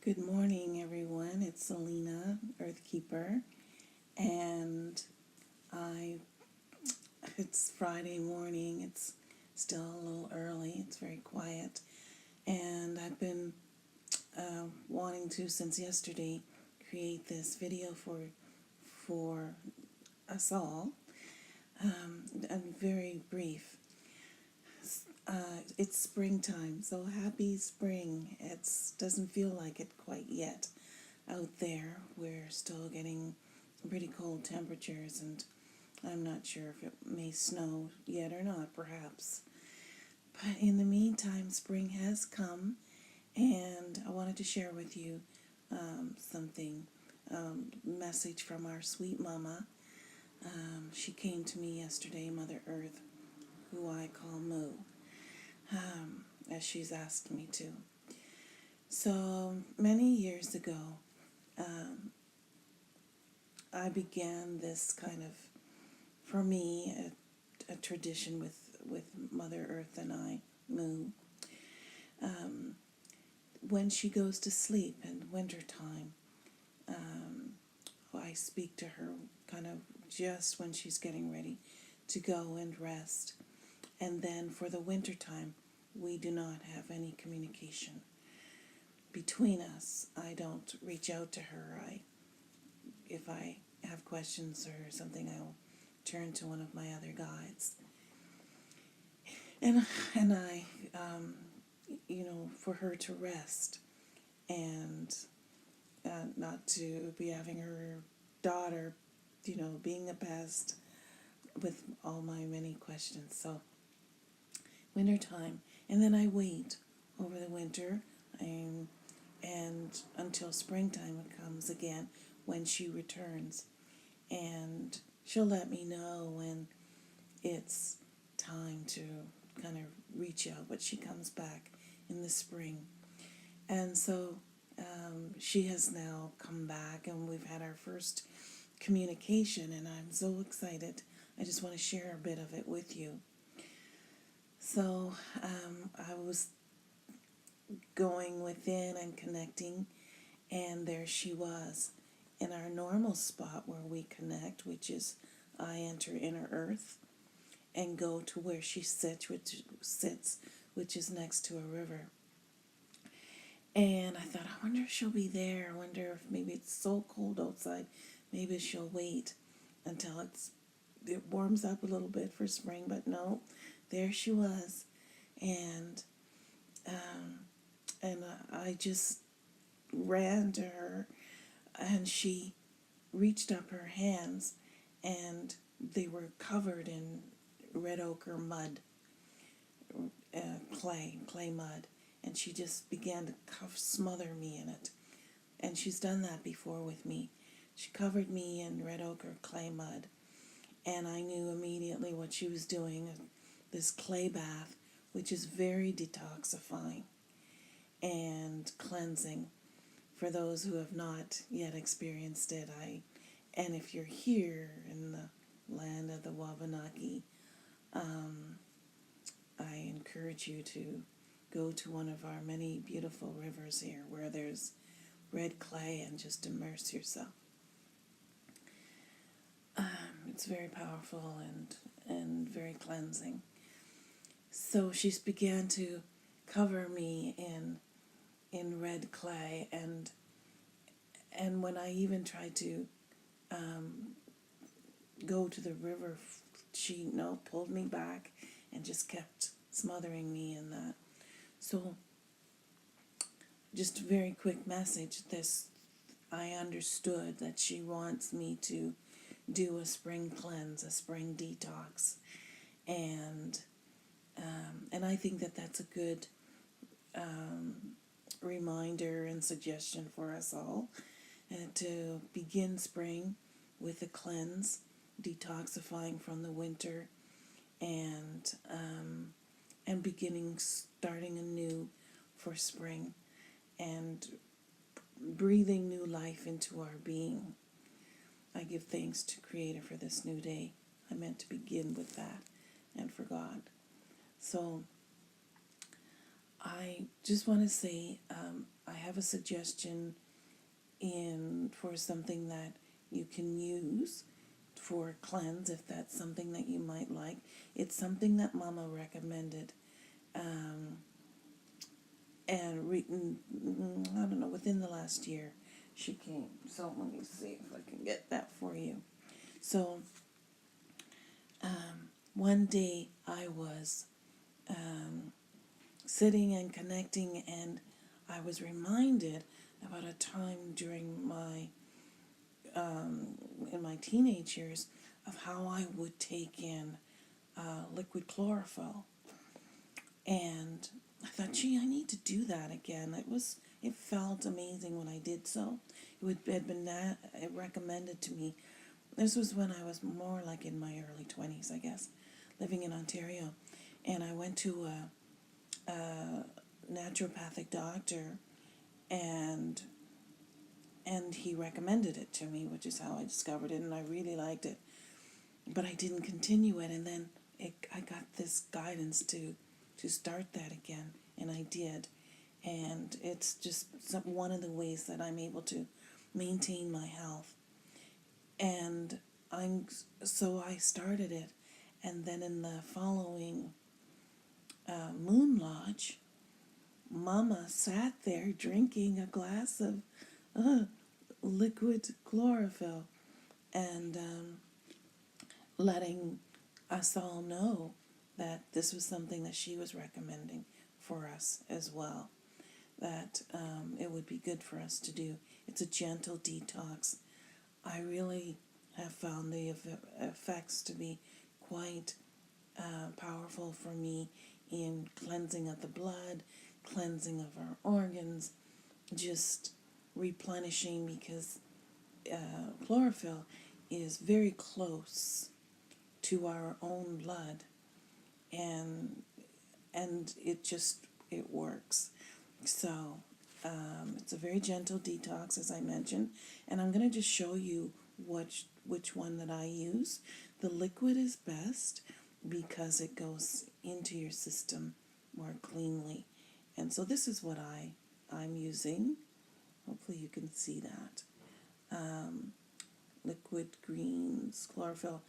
Good morning, everyone. It's Selena, Earthkeeper, and I. It's Friday morning. It's still a little early. It's very quiet, and I've been wanting to since yesterday create this video for us all. And very brief. It's springtime, so happy spring. It doesn't feel like it quite yet out there. We're still getting pretty cold temperatures, and I'm not sure if it may snow yet or not, perhaps. But in the meantime, spring has come, and I wanted to share with you something, message from our sweet mama. She came to me yesterday, Mother Earth, who I call Moo, as she's asked me to. So many years ago, I began this kind of, for me, a tradition with Mother Earth and I, Moo. When she goes to sleep in wintertime, I speak to her kind of just when she's getting ready to go and rest. And then for the wintertime, we do not have any communication between us. I don't reach out to her. If I have questions or something, I'll turn to one of my other guides. And I, for her to rest and not to be having her daughter, being a pest with all my many questions. So wintertime, and then I wait over the winter and until springtime comes again when she returns, and she'll let me know when it's time to kind of reach out, but she comes back in the spring. And so she has now come back, and we've had our first communication, and I'm so excited. I just want to share a bit of it with you. So I was going within and connecting, and there she was in our normal spot where we connect, which is I enter inner earth and go to where she sits, which is next to a river. And I thought, I wonder if she'll be there. I wonder if maybe it's so cold outside, maybe she'll wait until it warms up a little bit for spring. But no, there she was, and I just ran to her, and she reached up her hands, and they were covered in red ochre mud, clay mud, and she just began to smother me in it. And she's done that before with me. She covered me in red ochre clay mud, and I knew immediately what she was doing, this clay bath, which is very detoxifying and cleansing for those who have not yet experienced it. And if you're here in the land of the Wabanaki, I encourage you to go to one of our many beautiful rivers here where there's red clay and just immerse yourself. It's very powerful and very cleansing. So she began to cover me in red clay, and when I even tried to go to the river, she pulled me back and just kept smothering me in that. So just a very quick message. I understood that she wants me to do a spring cleanse, a spring detox, and I think that that's a good reminder and suggestion for us all, to begin spring with a cleanse, detoxifying from the winter, and starting anew for spring, and breathing new life into our being. I give thanks to Creator for this new day. I meant to begin with that, and for God. So I just want to say I have a suggestion for something that you can use for a cleanse if that's something that you might like. It's something that Mama recommended, and I don't know, within the last year she came. So let me see if I can get that for you. So one day I was sitting and connecting, and I was reminded about a time during my in my teenage years of how I would take in liquid chlorophyll, and I thought, gee, I need to do that again. It felt amazing when I did so. It had been recommended to me. This was when I was more like in my early 20s, I guess, living in Ontario, and I went to a naturopathic doctor, and he recommended it to me, which is how I discovered it, and I really liked it. But I didn't continue it, and then I got this guidance to start that again, and I did. And it's just one of the ways that I'm able to maintain my health. And so I started it, and then in the following Moon Lodge, Mama sat there drinking a glass of liquid chlorophyll, and letting us all know that this was something that she was recommending for us as well, that it would be good for us to do. It's a gentle detox. I really have found the effects to be quite powerful for me in cleansing of the blood, cleansing of our organs, just replenishing, because chlorophyll is very close to our own blood, and it works. So it's a very gentle detox, as I mentioned, and I'm going to just show you which one that I use. The liquid is best because it goes into your system more cleanly, and so this is what I'm using. Hopefully you can see that. Liquid greens chlorophyll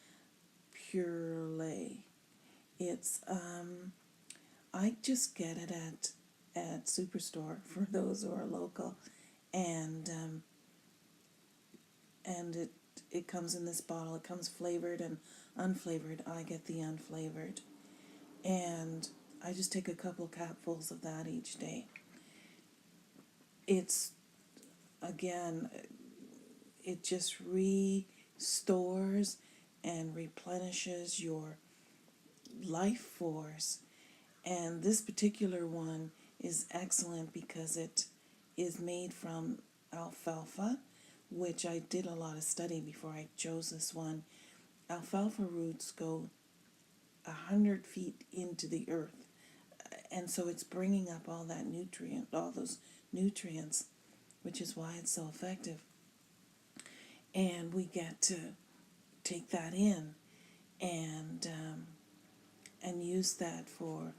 pure lay. It's I just get it at Superstore for those who are local, and it comes in this bottle. It comes flavored and unflavored. I get the unflavored, and I just take a couple capfuls of that each day. It's, again, it just restores and replenishes your life force. And this particular one is excellent because it is made from alfalfa, which I did a lot of study before I chose this one. Alfalfa roots go 100 feet into the earth, and so it's bringing up all those nutrients, which is why it's so effective. And we get to take that in and use that for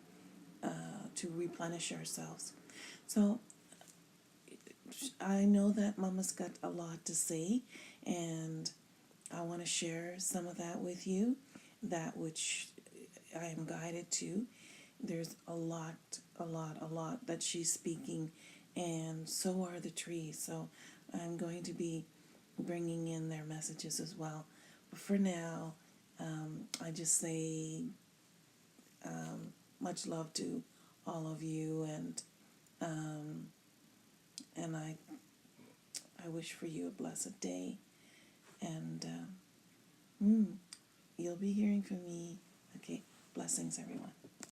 to replenish ourselves. So I know that Mama's got a lot to say, and I want to share some of that with you, that which I am guided to. There's a lot that she's speaking, and so are the trees. So I'm going to be bringing in their messages as well. But for now, I just say much love to all of you, and I wish for you a blessed day, and you'll be hearing from me. Okay, blessings, everyone.